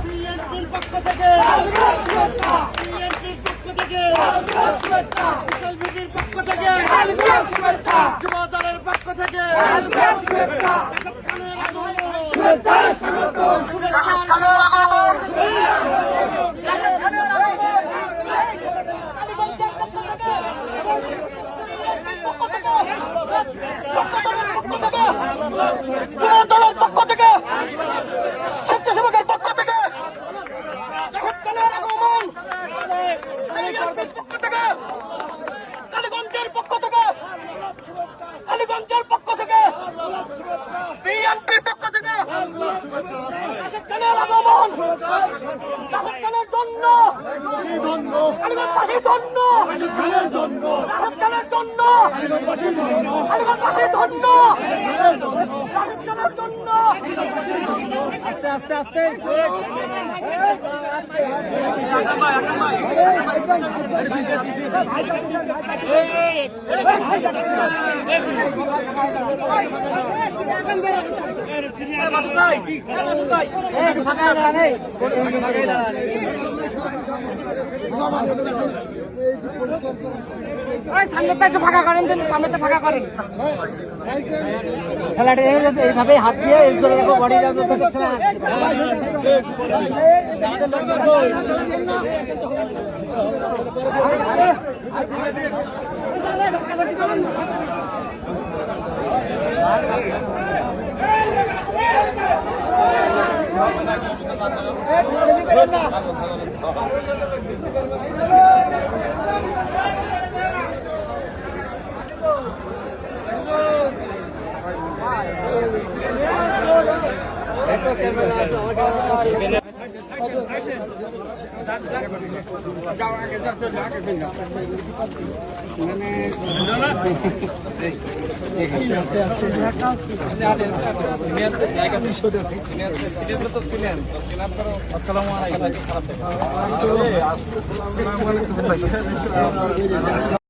বিএনপির পক্ষ থেকে বিএনপির পক্ষ থেকে যুব দলের পক্ষ থেকে দলের পক্ষ থেকে স্বেচ্ছাসেবকের পক্ষ থেকে কালীগঞ্জের পক্ষ থেকে কালীগঞ্জের পক্ষ থেকে বিএনপির পক্ষ থেকে রাশেদ খানের আগমন রাশেদ খানের জন্য কালীগঞ্জবাসীর জন্য রাশেদ খানের জন্য কালীগঞ্জবাসীর জন্য রাশেদ খানের জন্য আস্তে আস্তে আস্তে সামনেটা একটু ফাঁকা করেন, সামনেটা ফাঁকা করেন। খেলাটা এইভাবে হাত দিয়ে বডিটা আসসালামু আলাইকুম।